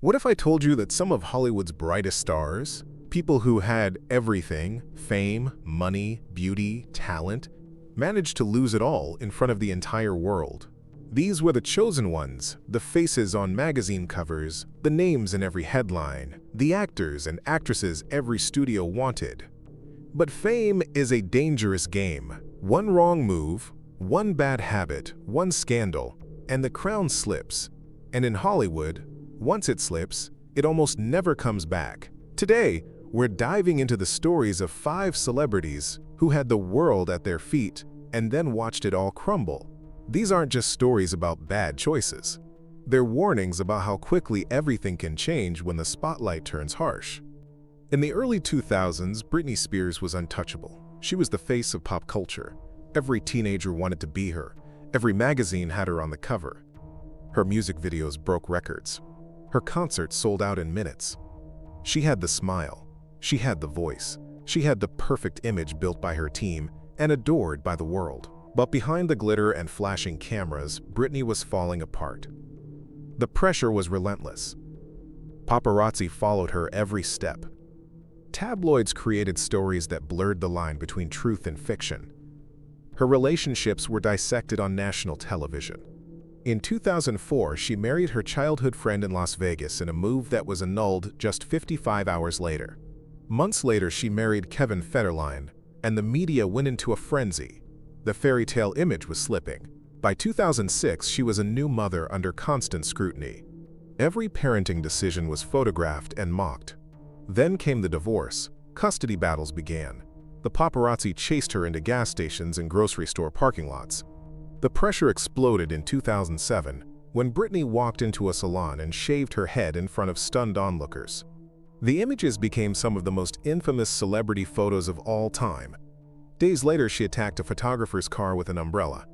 What if I told you that some of Hollywood's brightest stars, people who had everything, fame, money, beauty, talent, managed to lose it all in front of the entire world? These were the chosen ones, the faces on magazine covers, the names in every headline, the actors and actresses every studio wanted. But fame is a dangerous game. One wrong move, one bad habit, one scandal, and the crown slips. And in Hollywood, once it slips, it almost never comes back. Today, we're diving into the stories of 5 celebrities who had the world at their feet and then watched it all crumble. These aren't just stories about bad choices. They're warnings about how quickly everything can change when the spotlight turns harsh. In the early 2000s, Britney Spears was untouchable. She was the face of pop culture. Every teenager wanted to be her. Every magazine had her on the cover. Her music videos broke records. Her concerts sold out in minutes. She had the smile. She had the voice. She had the perfect image built by her team and adored by the world. But behind the glitter and flashing cameras, Britney was falling apart. The pressure was relentless. Paparazzi followed her every step. Tabloids created stories that blurred the line between truth and fiction. Her relationships were dissected on national television. In 2004, she married her childhood friend in Las Vegas in a move that was annulled just 55 hours later. Months later, she married Kevin Federline, and the media went into a frenzy. The fairy tale image was slipping. By 2006, she was a new mother under constant scrutiny. Every parenting decision was photographed and mocked. Then came the divorce. Custody battles began. The paparazzi chased her into gas stations and grocery store parking lots. The pressure exploded in 2007 when Britney walked into a salon and shaved her head in front of stunned onlookers. The images became some of the most infamous celebrity photos of all time. Days later, she attacked a photographer's car with an umbrella.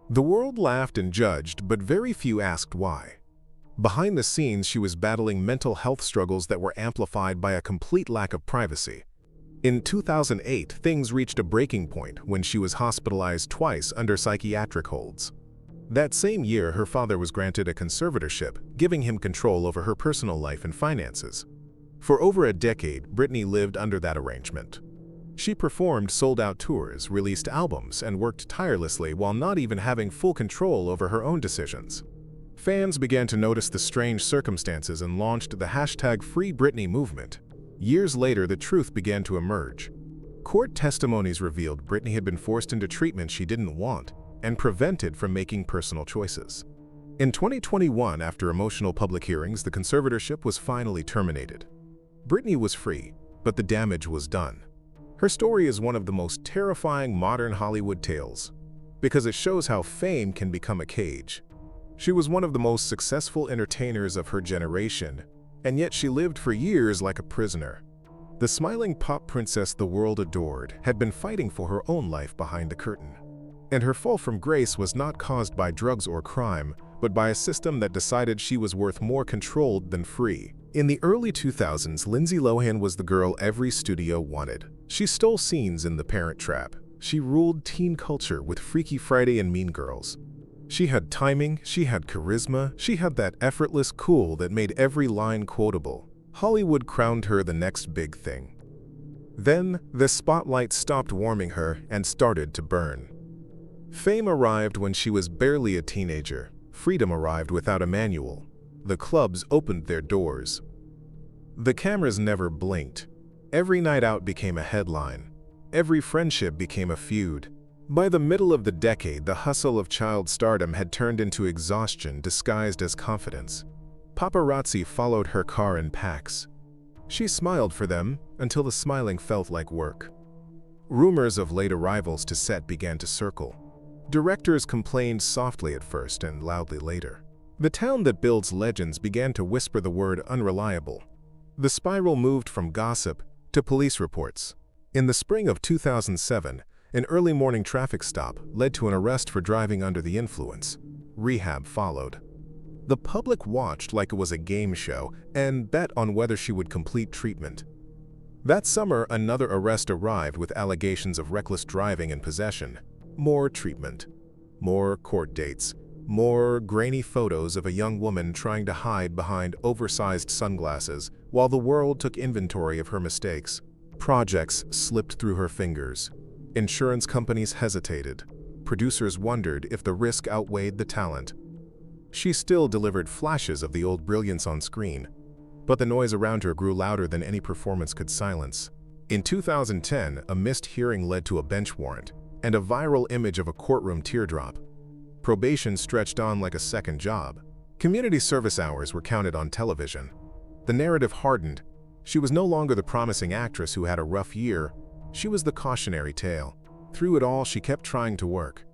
The world laughed and judged, but very few asked why. Behind the scenes, she was battling mental health struggles that were amplified by a complete lack of privacy. In 2008, things reached a breaking point when she was hospitalized twice under psychiatric holds. That same year, her father was granted a conservatorship, giving him control over her personal life and finances. For over a decade, Britney lived under that arrangement. She performed sold-out tours, released albums, and worked tirelessly while not even having full control over her own decisions. Fans began to notice the strange circumstances and launched the #FreeBritney movement. Years later, the truth began to emerge. Court testimonies revealed Britney had been forced into treatment she didn't want and prevented from making personal choices. In 2021, after emotional public hearings, the conservatorship was finally terminated. Britney was free, but the damage was done. Her story is one of the most terrifying modern Hollywood tales because it shows how fame can become a cage. She was one of the most successful entertainers of her generation, and yet she lived for years like a prisoner. The smiling pop princess the world adored had been fighting for her own life behind the curtain. And her fall from grace was not caused by drugs or crime, but by a system that decided she was worth more controlled than free. In the early 2000s, Lindsay Lohan was the girl every studio wanted. She stole scenes in The Parent Trap. She ruled teen culture with Freaky Friday and Mean Girls. She had timing, she had charisma, she had that effortless cool that made every line quotable. Hollywood crowned her the next big thing. Then, the spotlight stopped warming her and started to burn. Fame arrived when she was barely a teenager. Freedom arrived without a manual. The clubs opened their doors. The cameras never blinked. Every night out became a headline. Every friendship became a feud. By the middle of the decade, the hustle of child stardom had turned into exhaustion disguised as confidence. Paparazzi followed her car in packs. She smiled for them until the smiling felt like work. Rumors of late arrivals to set began to circle. Directors complained softly at first and loudly later. The town that builds legends began to whisper the word unreliable. The spiral moved from gossip to police reports. In the spring of 2007, an early morning traffic stop led to an arrest for driving under the influence. Rehab followed. The public watched like it was a game show and bet on whether she would complete treatment. That summer, another arrest arrived with allegations of reckless driving and possession. More treatment. More court dates. More grainy photos of a young woman trying to hide behind oversized sunglasses while the world took inventory of her mistakes. Projects slipped through her fingers. Insurance companies hesitated. Producers wondered if the risk outweighed the talent. She still delivered flashes of the old brilliance on screen, but the noise around her grew louder than any performance could silence. In 2010, a missed hearing led to a bench warrant and a viral image of a courtroom teardrop. Probation stretched on like a second job. Community service hours were counted on television. The narrative hardened. She was no longer the promising actress who had a rough year. She was the cautionary tale. Through it all, she kept trying to work.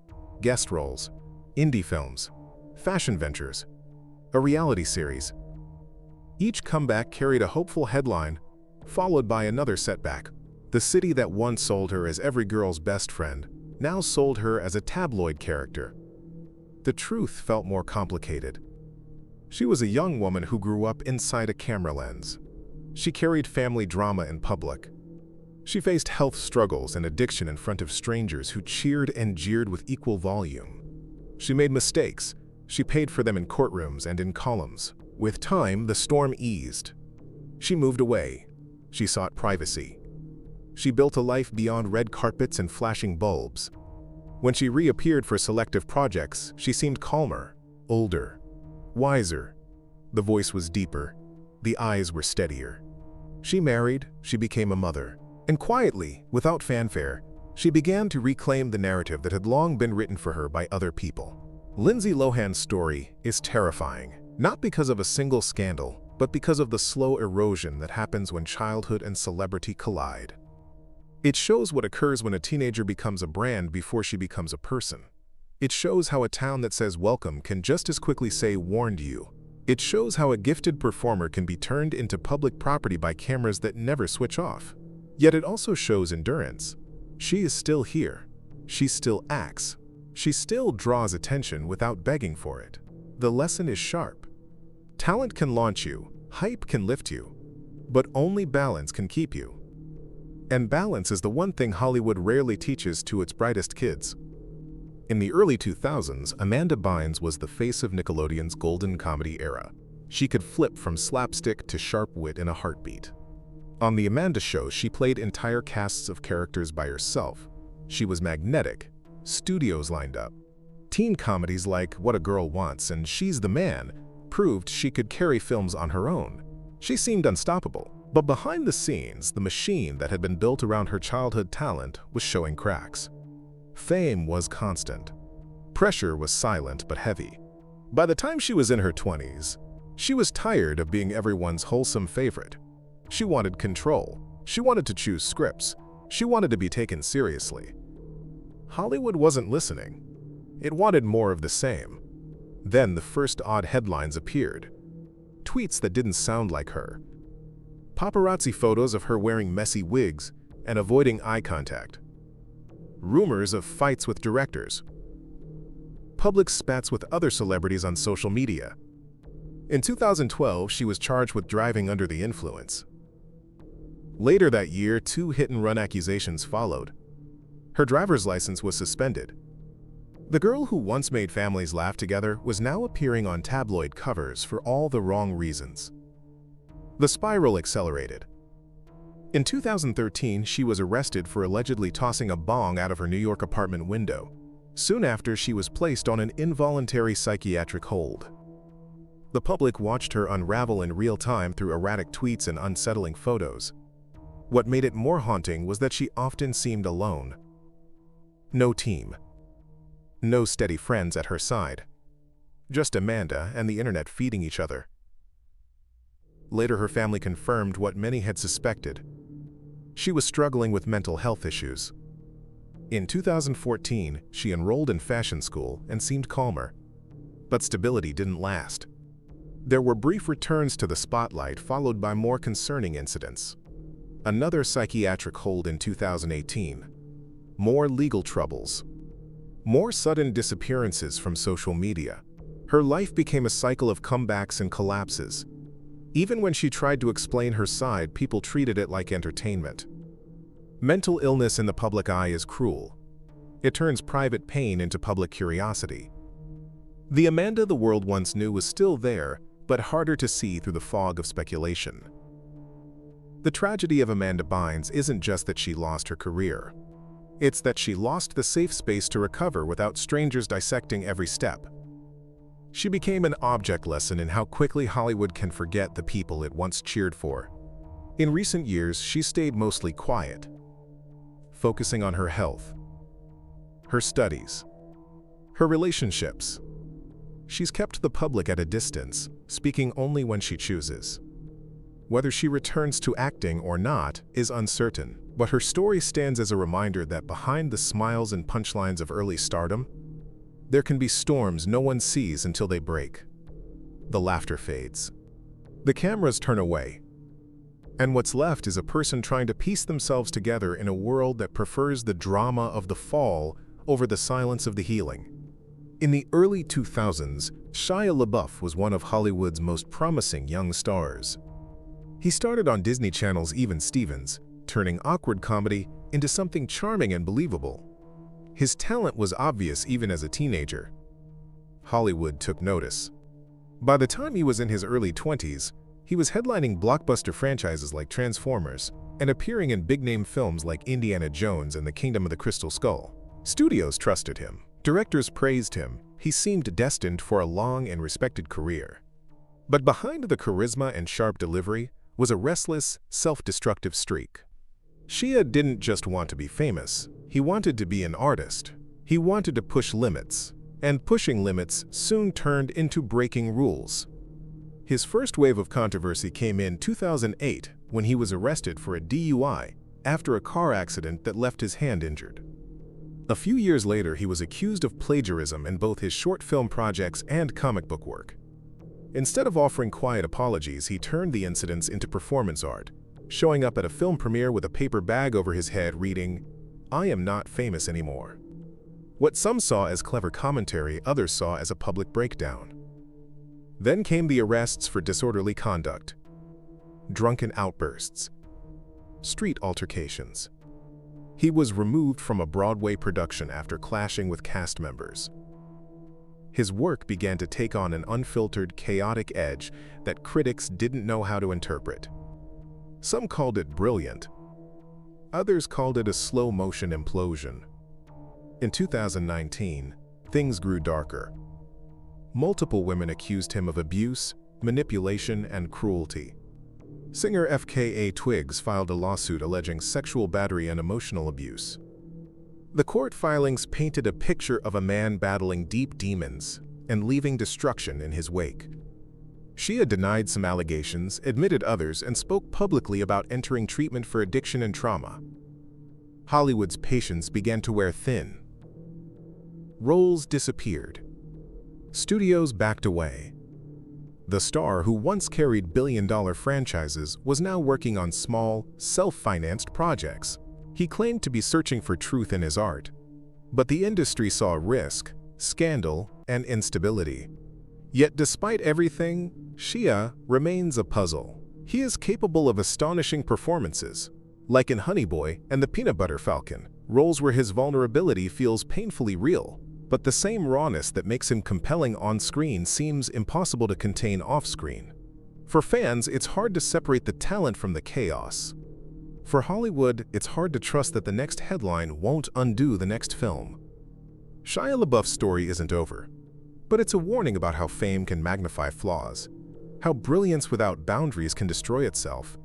Guest roles, indie films, fashion ventures, a reality series. Each comeback carried a hopeful headline, followed by another setback. The city that once sold her as every girl's best friend now sold her as a tabloid character. The truth felt more complicated. She was a young woman who grew up inside a camera lens. She carried family drama in public. She faced health struggles and addiction in front of strangers who cheered and jeered with equal volume. She made mistakes. She paid for them in courtrooms and in columns. With time, the storm eased. She moved away. She sought privacy. She built a life beyond red carpets and flashing bulbs. When she reappeared for selective projects, she seemed calmer, older, wiser. The voice was deeper. The eyes were steadier. She married, she became a mother. And quietly, without fanfare, she began to reclaim the narrative that had long been written for her by other people. Lindsay Lohan's story is terrifying, not because of a single scandal, but because of the slow erosion that happens when childhood and celebrity collide. It shows what occurs when a teenager becomes a brand before she becomes a person. It shows how a town that says welcome can just as quickly say warned you. It shows how a gifted performer can be turned into public property by cameras that never switch off. Yet it also shows endurance. She is still here. She still acts. She still draws attention without begging for it. The lesson is sharp. Talent can launch you, hype can lift you, but only balance can keep you. And balance is the one thing Hollywood rarely teaches to its brightest kids. In the early 2000s, Amanda Bynes was the face of Nickelodeon's golden comedy era. She could flip from slapstick to sharp wit in a heartbeat. On The Amanda Show, she played entire casts of characters by herself. She was magnetic. Studios lined up. Teen comedies like What a Girl Wants and She's the Man proved she could carry films on her own. She seemed unstoppable. But behind the scenes, the machine that had been built around her childhood talent was showing cracks. Fame was constant. Pressure was silent but heavy. By the time she was in her 20s, she was tired of being everyone's wholesome favorite. She wanted control. She wanted to choose scripts. She wanted to be taken seriously. Hollywood wasn't listening. It wanted more of the same. Then the first odd headlines appeared. Tweets that didn't sound like her. Paparazzi photos of her wearing messy wigs and avoiding eye contact. Rumors of fights with directors. Public spats with other celebrities on social media. In 2012, she was charged with driving under the influence. Later that year, 2 hit-and-run accusations followed. Her driver's license was suspended. The girl who once made families laugh together was now appearing on tabloid covers for all the wrong reasons. The spiral accelerated. In 2013, she was arrested for allegedly tossing a bong out of her New York apartment window. Soon after, she was placed on an involuntary psychiatric hold. The public watched her unravel in real time through erratic tweets and unsettling photos. What made it more haunting was that she often seemed alone. No team. No steady friends at her side. Just Amanda and the internet feeding each other. Later, her family confirmed what many had suspected. She was struggling with mental health issues. In 2014, she enrolled in fashion school and seemed calmer. But stability didn't last. There were brief returns to the spotlight, followed by more concerning incidents. Another psychiatric hold in 2018. More legal troubles. More sudden disappearances from social media. Her life became a cycle of comebacks and collapses. Even when she tried to explain her side, people treated it like entertainment. Mental illness in the public eye is cruel. It turns private pain into public curiosity. The Amanda the world once knew was still there, but harder to see through the fog of speculation. The tragedy of Amanda Bynes isn't just that she lost her career. It's that she lost the safe space to recover without strangers dissecting every step. She became an object lesson in how quickly Hollywood can forget the people it once cheered for. In recent years, she stayed mostly quiet, focusing on her health, her studies, her relationships. She's kept the public at a distance, speaking only when she chooses. Whether she returns to acting or not is uncertain, but her story stands as a reminder that behind the smiles and punchlines of early stardom, there can be storms no one sees until they break. The laughter fades. The cameras turn away. And what's left is a person trying to piece themselves together in a world that prefers the drama of the fall over the silence of the healing. In the early 2000s, Shia LaBeouf was one of Hollywood's most promising young stars. He started on Disney Channel's Even Stevens, turning awkward comedy into something charming and believable. His talent was obvious even as a teenager. Hollywood took notice. By the time he was in his early 20s, he was headlining blockbuster franchises like Transformers and appearing in big-name films like Indiana Jones and the Kingdom of the Crystal Skull. Studios trusted him. Directors praised him. He seemed destined for a long and respected career. But behind the charisma and sharp delivery was a restless, self-destructive streak. Shia didn't just want to be famous. He wanted to be an artist. He wanted to push limits. And pushing limits soon turned into breaking rules. His first wave of controversy came in 2008 when he was arrested for a DUI after a car accident that left his hand injured. A few years later, he was accused of plagiarism in both his short film projects and comic book work. Instead of offering quiet apologies, he turned the incidents into performance art, showing up at a film premiere with a paper bag over his head reading, "I am not famous anymore." What some saw as clever commentary, others saw as a public breakdown. Then came the arrests for disorderly conduct, drunken outbursts, street altercations. He was removed from a Broadway production after clashing with cast members. His work began to take on an unfiltered, chaotic edge that critics didn't know how to interpret. Some called it brilliant. Others called it a slow-motion implosion. In 2019, things grew darker. Multiple women accused him of abuse, manipulation, and cruelty. Singer FKA Twigs filed a lawsuit alleging sexual battery and emotional abuse. The court filings painted a picture of a man battling deep demons and leaving destruction in his wake. Shia denied some allegations, admitted others, and spoke publicly about entering treatment for addiction and trauma. Hollywood's patience began to wear thin. Roles disappeared. Studios backed away. The star who once carried billion-dollar franchises was now working on small, self-financed projects. He claimed to be searching for truth in his art. But the industry saw risk, scandal, and instability. Yet despite everything, Shia remains a puzzle. He is capable of astonishing performances, like in Honey Boy and the Peanut Butter Falcon, roles where his vulnerability feels painfully real. But the same rawness that makes him compelling on-screen seems impossible to contain off-screen. For fans, it's hard to separate the talent from the chaos. For Hollywood, it's hard to trust that the next headline won't undo the next film. Shia LaBeouf's story isn't over, but it's a warning about how fame can magnify flaws, how brilliance without boundaries can destroy itself,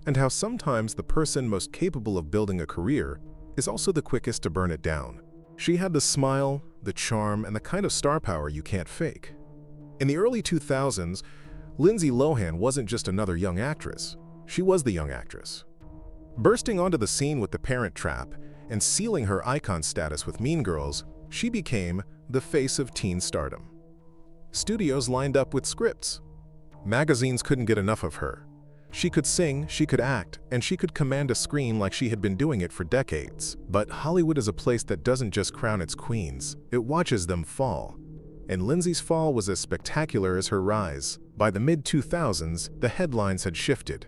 and how sometimes the person most capable of building a career is also the quickest to burn it down. She had the smile, the charm, and the kind of star power you can't fake. In the early 2000s, Lindsay Lohan wasn't just another young actress. She was the young actress. Bursting onto the scene with The Parent Trap and sealing her icon status with Mean Girls, she became the face of teen stardom. Studios lined up with scripts. Magazines couldn't get enough of her. She could sing, she could act, and she could command a screen like she had been doing it for decades. But Hollywood is a place that doesn't just crown its queens, it watches them fall. And Lindsay's fall was as spectacular as her rise. By the mid-2000s, the headlines had shifted.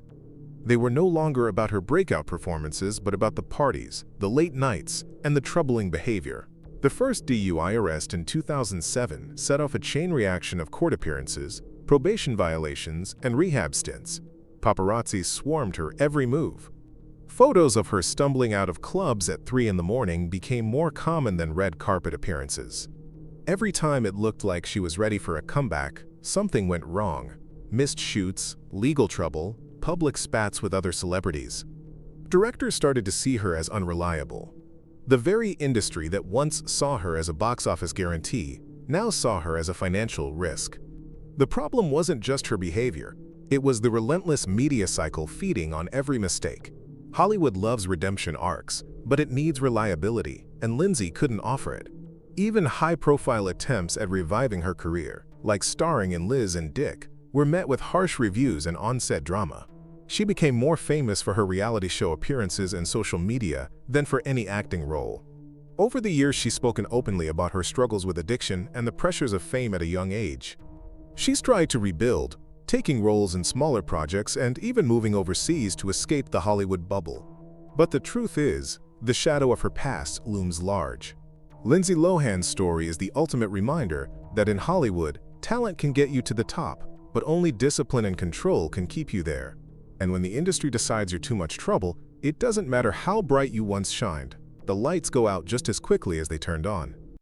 They were no longer about her breakout performances, but about the parties, the late nights, and the troubling behavior. The first DUI arrest in 2007 set off a chain reaction of court appearances, probation violations, and rehab stints. Paparazzi swarmed her every move. Photos of her stumbling out of clubs at 3 in the morning became more common than red carpet appearances. Every time it looked like she was ready for a comeback, something went wrong. Missed shoots, legal trouble, public spats with other celebrities. Directors started to see her as unreliable. The very industry that once saw her as a box office guarantee now saw her as a financial risk. The problem wasn't just her behavior. It was the relentless media cycle feeding on every mistake. Hollywood loves redemption arcs, but it needs reliability, and Lindsay couldn't offer it. Even high-profile attempts at reviving her career, like starring in Liz and Dick, were met with harsh reviews and on-set drama. She became more famous for her reality show appearances and social media than for any acting role. Over the years, she's spoken openly about her struggles with addiction and the pressures of fame at a young age. She's tried to rebuild, taking roles in smaller projects and even moving overseas to escape the Hollywood bubble. But the truth is, the shadow of her past looms large. Lindsay Lohan's story is the ultimate reminder that in Hollywood, talent can get you to the top, but only discipline and control can keep you there. And when the industry decides you're too much trouble, it doesn't matter how bright you once shined. The lights go out just as quickly as they turned on.